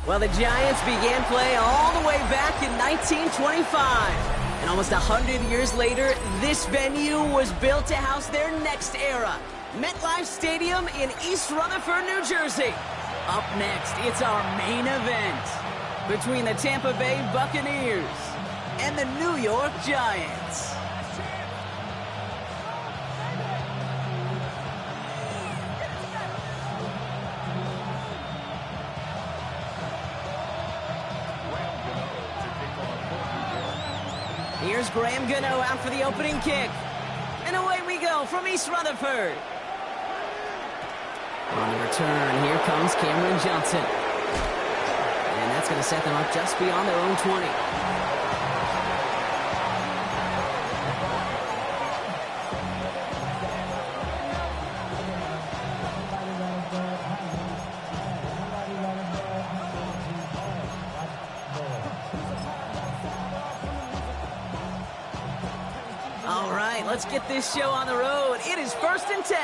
Well, the Giants began play all the way back in 1925. And almost 100 years later, this venue was built to house their next era. MetLife Stadium in East Rutherford, New Jersey. Up next, it's our main event between the Tampa Bay Buccaneers and the New York Giants. Here's Graham Gano out for the opening kick. And away we go from East Rutherford. On the return, here comes Cameron Johnson. And that's going to set them up just beyond their own 20. All right, let's get this show on the road. It is 1st and 10.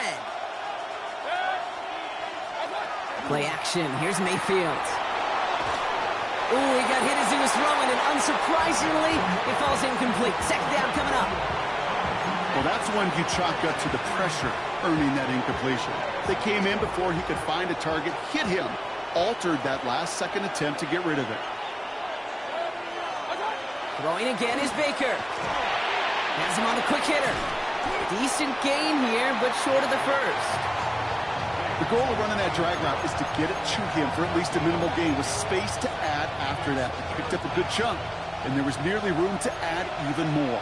Play action. Here's Mayfield. Ooh, he got hit as he was throwing, and unsurprisingly, it falls incomplete. 2nd down coming up. Well, that's when you chalk up to the pressure earning that incompletion. They came in before he could find a target, hit him, altered that last-second attempt to get rid of it. Throwing again is Baker. Has him on the quick hitter. Decent gain here, but short of the first. The goal of running that drag route is to get it to him for at least a minimal gain with space to add after that. He picked up a good chunk, and there was nearly room to add even more.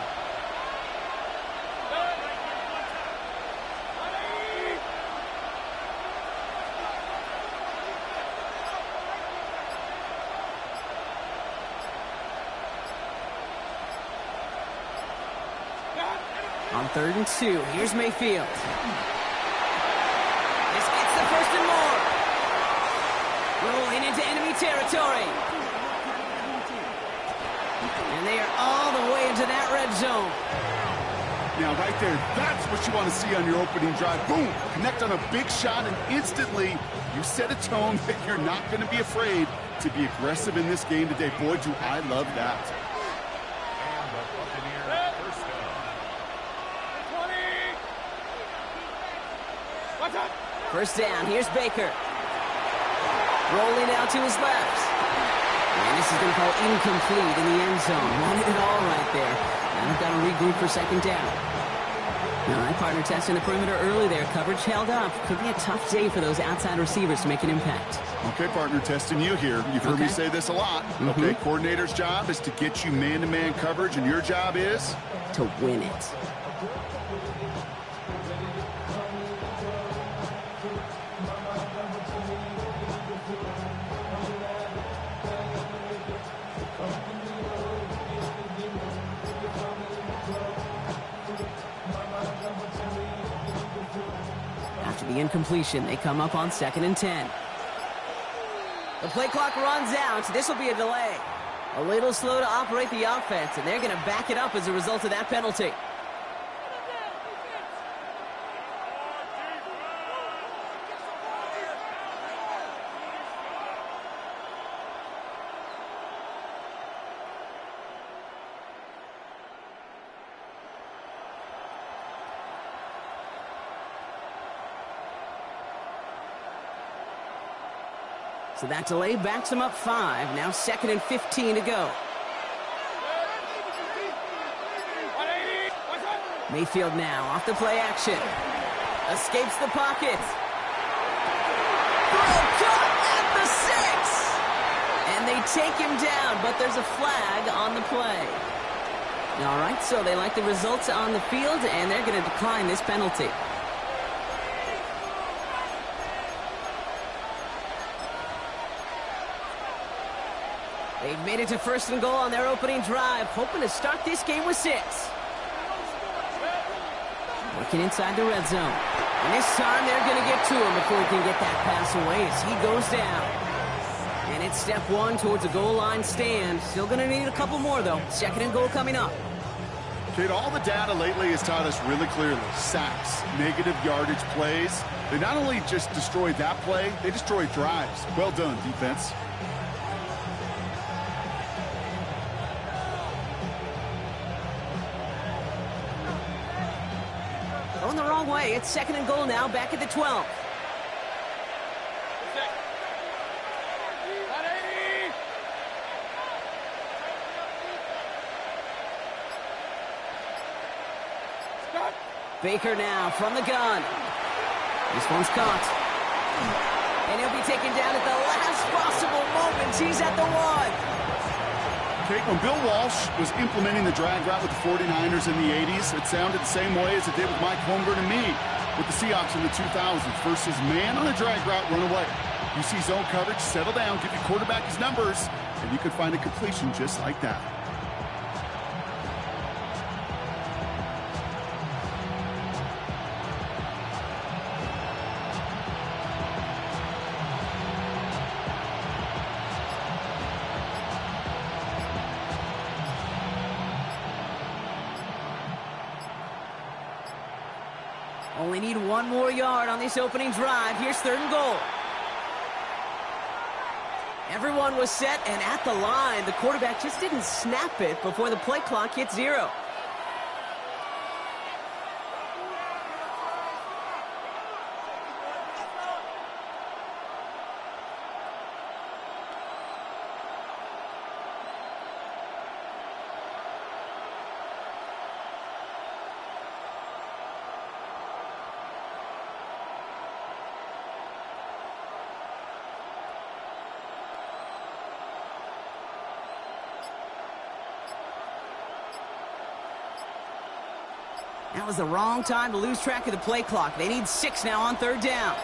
On 3rd and 2, here's Mayfield. This gets the 1st and more. Rolling into enemy territory. And they are all the way into that red zone. Now, right there, that's what you want to see on your opening drive. Boom! Connect on a big shot, and instantly you set a tone that you're not going to be afraid to be aggressive in this game today. Boy, do I love that. First down, here's Baker. Rolling out to his left. And this is going to fall incomplete in the end zone. Wanted it all right there. Now they've got to regroup for 2nd down. All right, partner testing the perimeter early there. Coverage held up. Could be a tough day for those outside receivers to make an impact. Okay, partner testing you here. You've heard me say this a lot. Okay, coordinator's job is to get you man-to-man coverage, and your job is? To win it. After the incompletion, they come up on 2nd and 10. The play clock runs out. This will be a delay. A little slow to operate the offense, and they're going to back it up as a result of that penalty. So that delay backs them up 5. Now 2nd and 15 to go. Mayfield now off the play action. Escapes the pocket. Throw caught at the 6. And they take him down, but there's a flag on the play. All right, so they like the results on the field, and they're going to decline this penalty. They've made it to 1st and goal on their opening drive, hoping to start this game with 6. Working inside the red zone. And this time they're going to get to him before he can get that pass away as he goes down. And it's step 1 towards a goal line stand. Still going to need a couple more, though. 2nd and goal coming up. Kid, all the data lately has taught us really clearly. Sacks, negative yardage plays. They not only just destroy that play, they destroy drives. Well done, defense. going the wrong way. It's 2nd and goal now, back at the 12. Baker now from the gun. This one's caught. And he'll be taken down at the last possible moment. He's at the 1. Kate, when Bill Walsh was implementing the drag route with the 49ers in the 80s, it sounded the same way as it did with Mike Holmgren and me with the Seahawks in the 2000s. Versus man on a drag route, run away. You see zone coverage, settle down, give your quarterback his numbers, and you could find a completion just like that. Only need 1 more yard on this opening drive. Here's 3rd and goal. Everyone was set and at the line. The quarterback just didn't snap it before the play clock hit 0. That was the wrong time to lose track of the play clock. They need 6 now on 3rd down.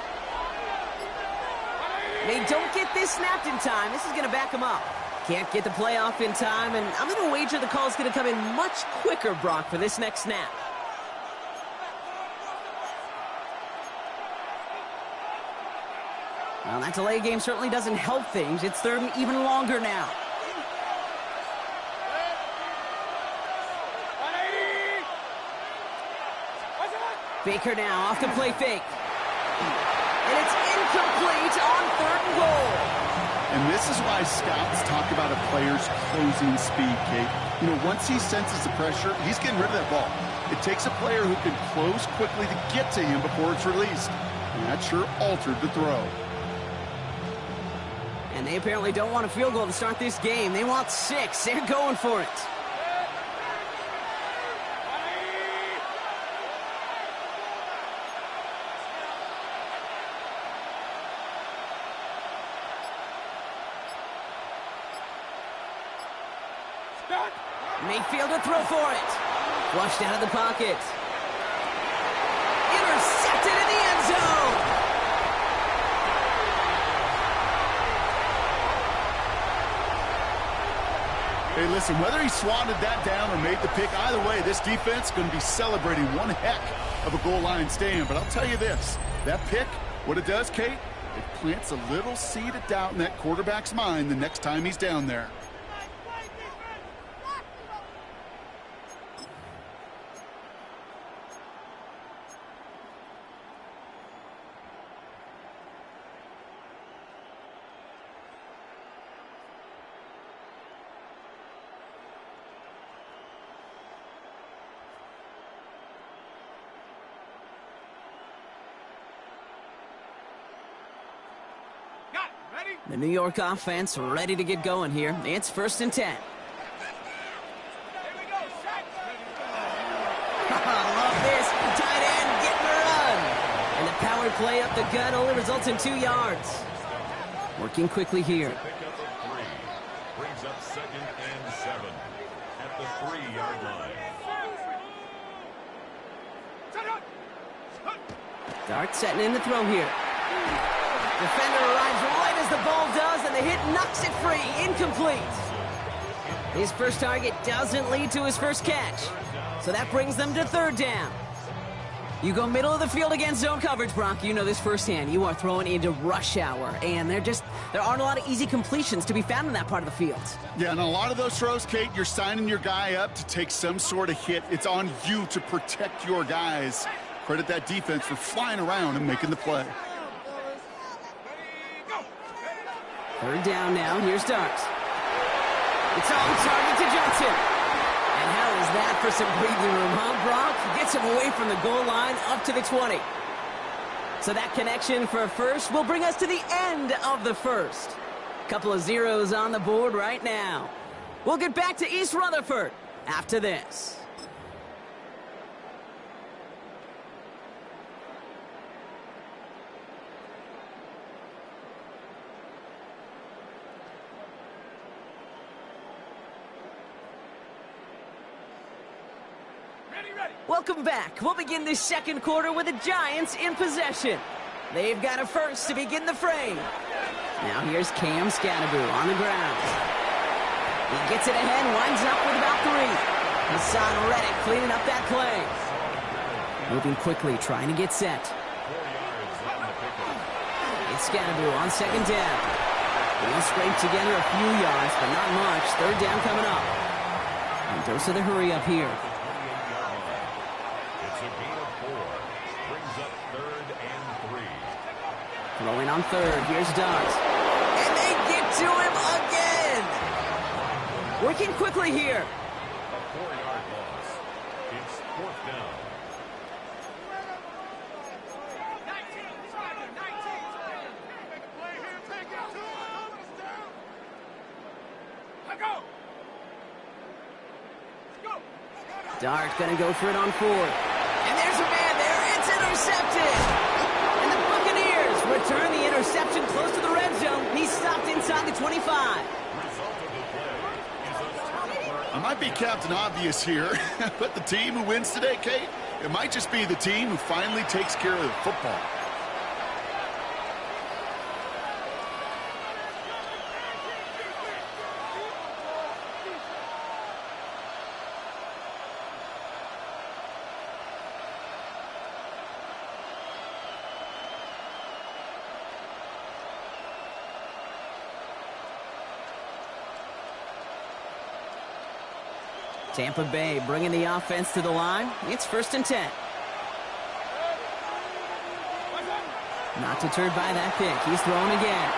They don't get this snapped in time. This is going to back them up. Can't get the play off in time, and I'm going to wager the call is going to come in much quicker, Brock, for this next snap. Well, that delay game certainly doesn't help things. It's 3rd and even longer now. Baker now off the play fake. And it's incomplete on 3rd and goal. And this is why scouts talk about a player's closing speed, Kate. You know, once he senses the pressure, he's getting rid of that ball. It takes a player who can close quickly to get to him before it's released. And that sure altered the throw. And they apparently don't want a field goal to start this game. They want 6. They're going for it. Mayfield to throw for it. Flushed out of the pocket. Intercepted in the end zone. Hey, listen, whether he swatted that down or made the pick, either way, this defense is going to be celebrating one heck of a goal line stand. But I'll tell you this, that pick, what it does, Kate, it plants a little seed of doubt in that quarterback's mind the next time he's down there. The New York offense ready to get going here. It's 1st and 10. Love this. Tight end getting the run. And the power play up the gut only results in 2 yards. Working quickly here. Pickup of 3 brings up 2nd and 7 at the 3-yard line. Dart setting in the throw here. Defender arrives right as the ball does, and the hit knocks it free. Incomplete. His first target doesn't lead to his first catch. So that brings them to 3rd down. You go middle of the field against zone coverage, Brock. You know this firsthand. You are throwing into rush hour, and there aren't a lot of easy completions to be found in that part of the field. Yeah, and a lot of those throws, Kate, you're signing your guy up to take some sort of hit. It's on you to protect your guys. Credit that defense for flying around and making the play. 3rd down now. Here's Dart. It's on target to Johnson. And how is that for some breathing room, huh, Brock? Gets him away from the goal line up to the 20. So that connection for a first will bring us to the end of the first. Couple of zeros on the board right now. We'll get back to East Rutherford after this. Welcome back. We'll begin this second quarter with the Giants in possession. They've got a first to begin the frame. Now here's Cam Scannaboo on the ground. He gets it ahead, winds up with about 3. Hassan Reddick cleaning up that play. Moving quickly, trying to get set. It's Scannaboo on second down. They'll scrape together a few yards, but not much. Third down coming up. And dose of the hurry up here. Throwing on third. Here's Duggs. And they get to him again. Working quickly here. A 4-yard loss. It's fourth down. Dart going to go for it on fourth. And there's a man there. It's intercepted. Return the interception close to the red zone. He's stopped inside the 25. I might be Captain Obvious here, but the team who wins today, Kate, it might just be the team who finally takes care of the football. Tampa Bay bringing the offense to the line. It's 1st and 10. Not deterred by that pick. He's throwing again.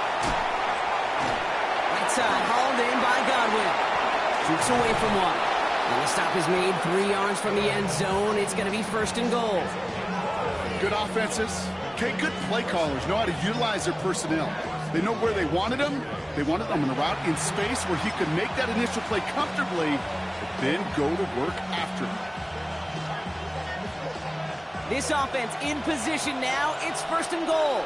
Right side, hauled in by Godwin. Shoots away from one. And the stop is made 3 yards from the end zone. It's going to be 1st and goal. Good offenses. Okay, good play callers know how to utilize their personnel. They know where they wanted them. They wanted them on the route in space where he could make that initial play comfortably, then go to work after him. This offense in position now. It's 1st and goal.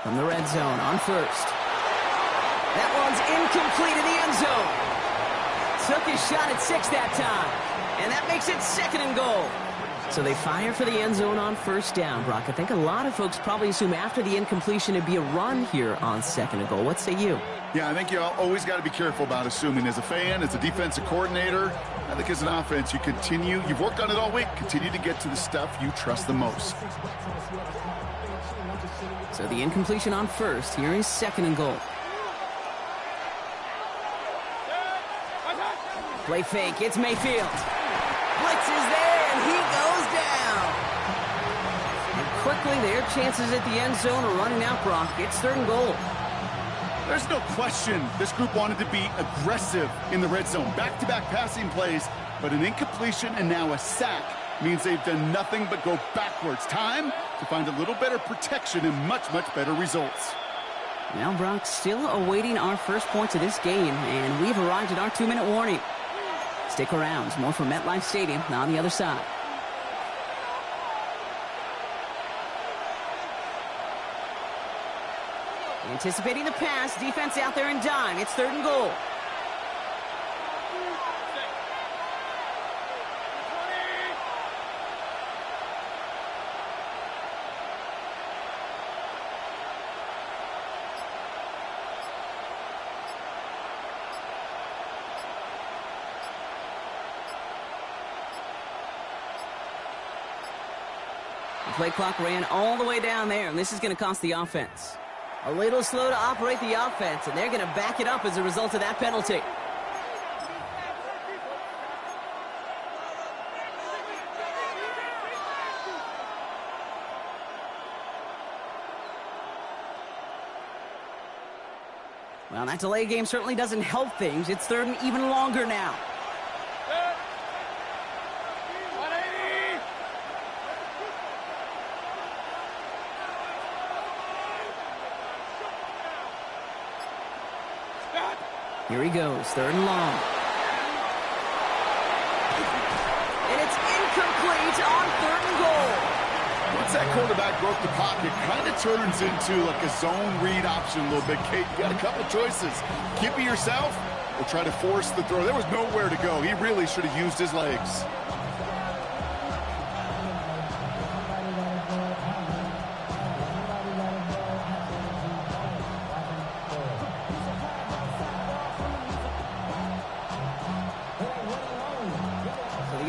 From the red zone on first. That one's incomplete in the end zone. Took his shot at 6 that time. And that makes it 2nd and goal. So they fire for the end zone on 1st down, Brock. I think a lot of folks probably assume after the incompletion it'd be a run here on 2nd and goal. What say you? Yeah, I think you always got to be careful about assuming. As a fan, as a defensive coordinator, I think as an offense, you've worked on it all week, continue to get to the stuff you trust the most. So the incompletion on 1st. Here is 2nd and goal. Play fake. It's Mayfield. Blitz is there, and he goes down. And quickly, their chances at the end zone are running out, Brock. It's 3rd and goal. There's no question this group wanted to be aggressive in the red zone. Back-to-back passing plays, but an incompletion and now a sack means they've done nothing but go backwards. Time to find a little better protection and much, much better results. Now, Brock, still awaiting our first points of this game, and we've arrived at our 2-minute warning. Stick around. More from MetLife Stadium on the other side. Anticipating the pass. Defense out there in dime. It's 3rd and goal. The play clock ran all the way down there, and this is going to cost the offense. A little slow to operate the offense, and they're going to back it up as a result of that penalty. Well, that delay game certainly doesn't help things. It's third and even longer now. Here he goes, third and long. And it's incomplete on third and goal. Once that quarterback broke the pocket, kind of turns into like a zone read option a little bit. Kate, you got a couple choices. Keep it yourself or try to force the throw. There was nowhere to go. He really should have used his legs.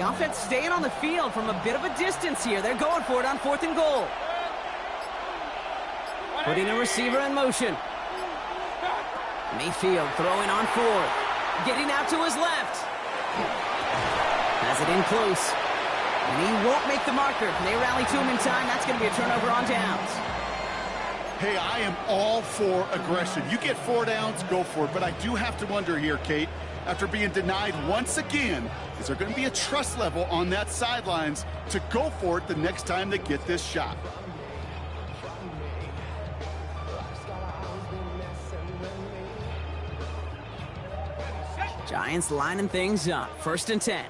Offense staying on the field from a bit of a distance here. They're going for it on fourth and goal. Putting a receiver in motion. Mayfield throwing on fourth. Getting out to his left. Has it in close. And he won't make the marker. They rally to him in time. That's going to be a turnover on downs. Hey, I am all for aggression. You get 4 downs, go for it. But I do have to wonder here, Kate, after being denied once again, is there going to be a trust level on that sidelines to go for it the next time they get this shot? Giants lining things up. First and 10.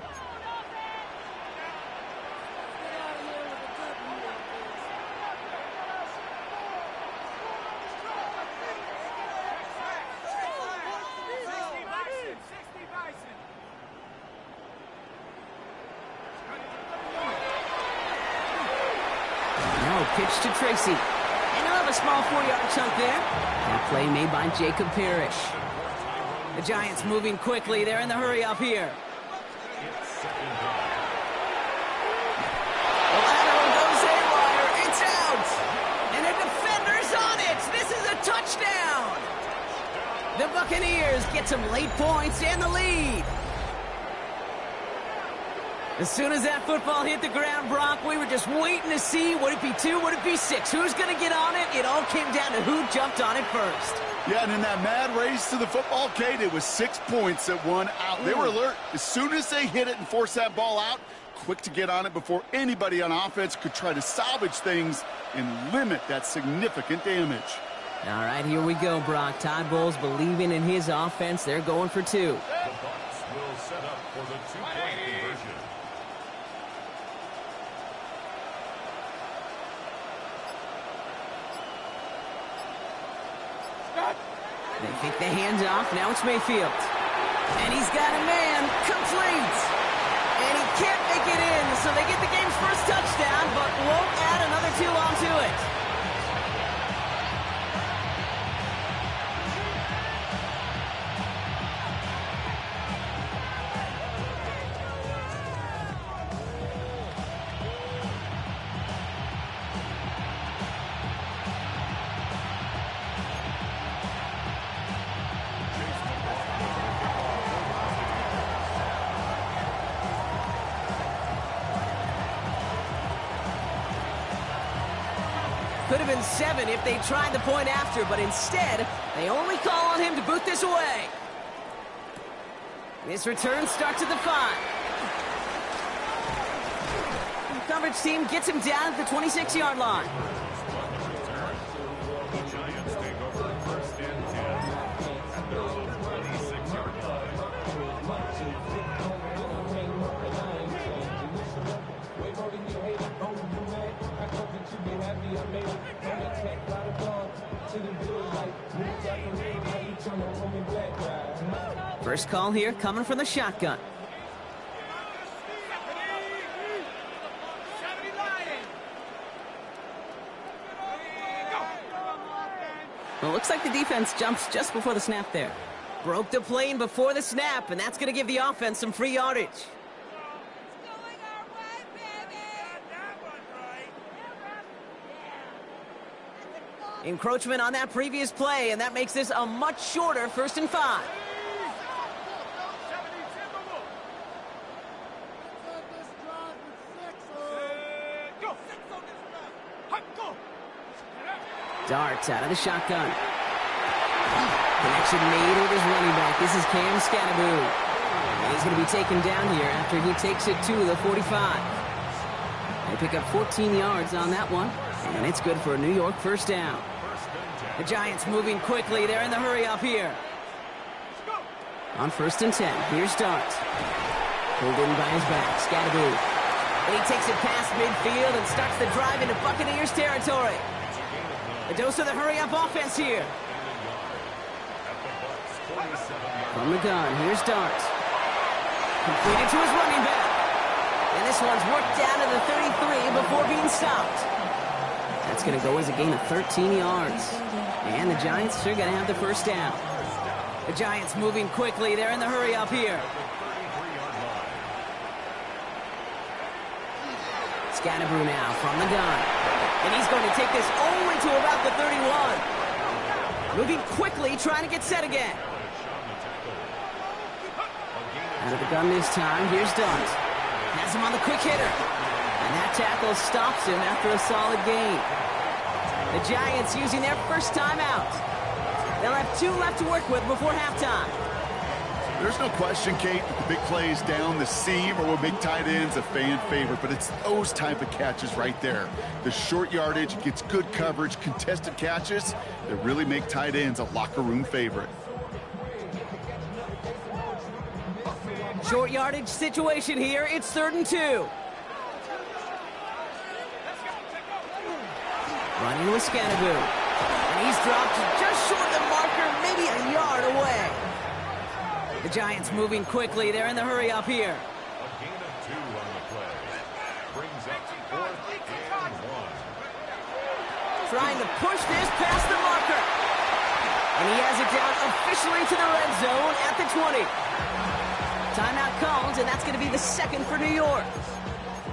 Pitch to Tracy. And he'll have a small 4-yard chunk there. And a play made by Jacob Parrish. The Giants moving quickly. They're in the hurry-up here. The lateral goes haywire. It's out. And a defender's on it. This is a touchdown. The Buccaneers get some late points and the lead. As soon as that football hit the ground, Brock, we were just waiting to see, would it be 2, would it be 6? Who's going to get on it? It all came down to who jumped on it first. Yeah, and in that mad race to the football, Kate, it was 6 points that won out. They were alert. As soon as they hit it and forced that ball out, quick to get on it before anybody on offense could try to salvage things and limit that significant damage. All right, here we go, Brock. Todd Bowles believing in his offense. They're going for 2. The Bucs will set up for the 2-point conversion. They fake the handoff. Now it's Mayfield. And he's got a man. Complete. And he can't make it in. So they get the game's first touchdown, but won't add another 2 onto it. Could have been 7 if they tried the point after, but instead, they only call on him to boot this away. This return starts at the 5. The coverage team gets him down at the 26-yard line. The Giants take over first and 10 at their own 26-yard line. First call here coming from the shotgun. Well, it looks like the defense jumps just before the snap there. Broke the plane before the snap, and that's going to give the offense some free yardage. Encroachment on that previous play, and that makes this a much shorter 1st and 5. Darts out of the shotgun. Connection made with his running back. This is Cam Scattaboo. And he's going to be taken down here after he takes it to the 45. They pick up 14 yards on that one, and it's good for a New York first down. The Giants moving quickly. They're in the hurry up here. On 1st and 10, here's Dart. Pulled in by his back, Scattaboo. And he takes it past midfield and starts the drive into Buccaneers territory. A dose of the hurry-up offense here. From the gun, here's Dart. Completed to his running back. And this one's worked down to the 33 before being stopped. That's going to go as a gain of 13 yards. And the Giants are going to have the first down. The Giants moving quickly. They're in the hurry up here. Scattaboo now from the gun. And he's going to take this only to about the 31. Moving quickly, trying to get set again. Out of the gun this time, here's Dart. Has him on the quick hitter. And that tackle stops him after a solid gain. The Giants using their first timeout. They'll have 2 left to work with before halftime. There's no question, Kate, that the big plays down the seam or what make tight ends a fan favorite, but it's those type of catches right there. The short yardage gets good coverage, contested catches that really make tight ends a locker room favorite. Short yardage situation here. It's 3rd and 2. Running with Scattaboo. And he's dropped just short of the marker, maybe a yard away. The Giants moving quickly. They're in the hurry up here. A gain of 2 on the play. Brings up 4th and 1. Trying to push this past the marker. And he has it down officially to the red zone at the 20. Timeout called, and that's going to be the 2nd for New York.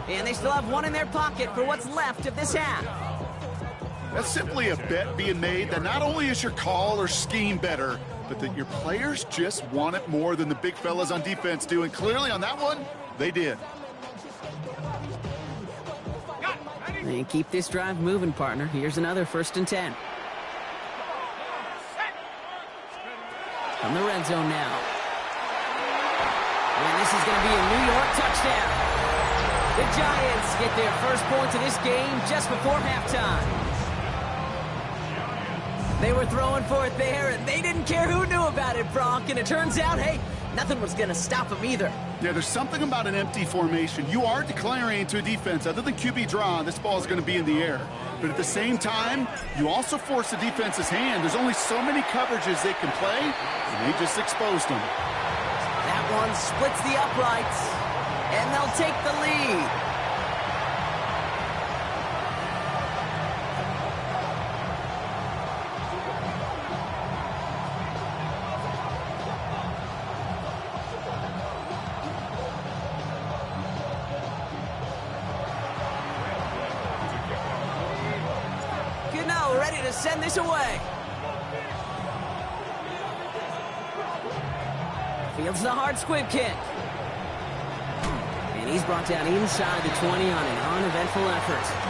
And they still have 1 in their pocket for what's left of this half. That's simply a bet being made that not only is your call or scheme better, but that your players just want it more than the big fellas on defense do. And clearly on that one, they did. And keep this drive moving, partner. Here's another 1st and 10. From the red zone now. And this is going to be a New York touchdown. The Giants get their first points of this game just before halftime. They were throwing for it there, and they didn't care who knew about it, Brock. And it turns out, hey, nothing was going to stop them either. Yeah, there's something about an empty formation. You are declaring to a defense, other than QB draw, this ball is going to be in the air. But at the same time, you also force the defense's hand. There's only so many coverages they can play, and they just exposed them. That one splits the uprights, and they'll take the lead. Ready to send this away. Fields the hard squib kick. And he's brought down inside the 20 on an uneventful effort.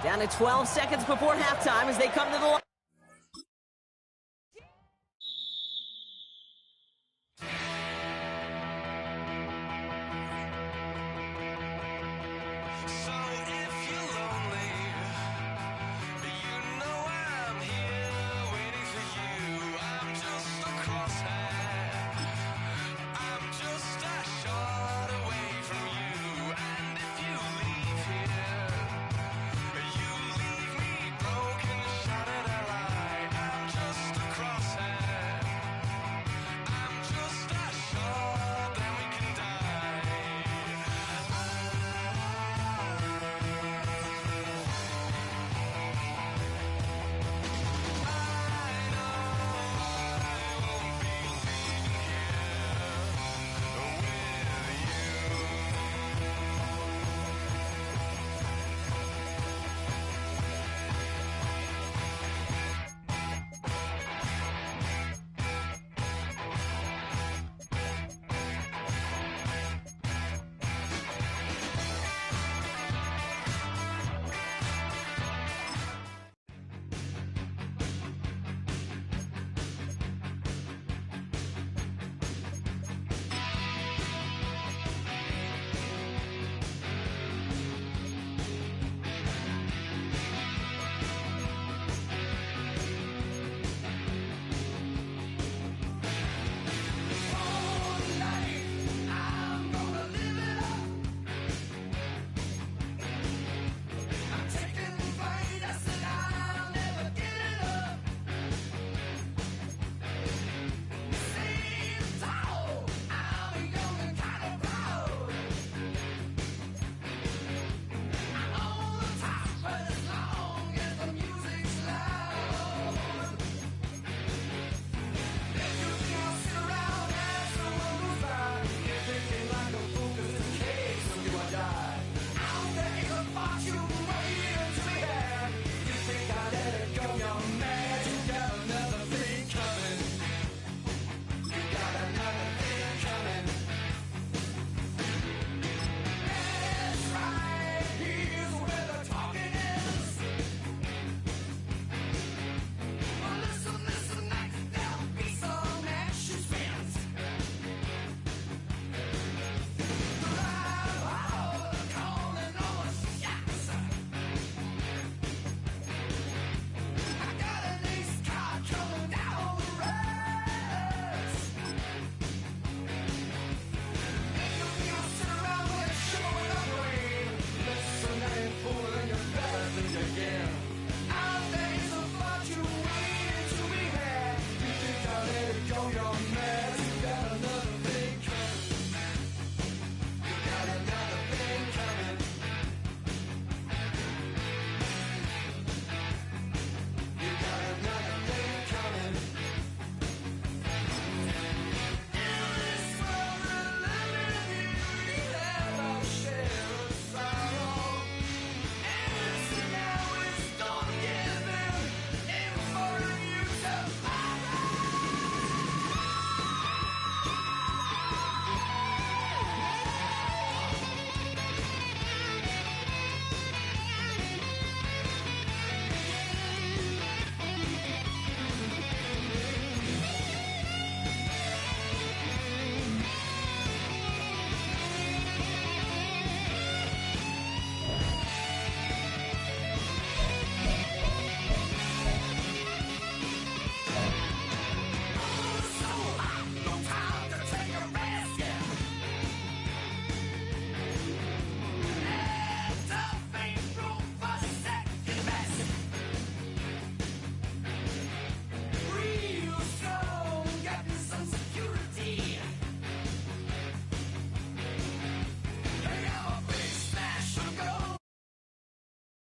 Down to 12 seconds before halftime as they come to the line.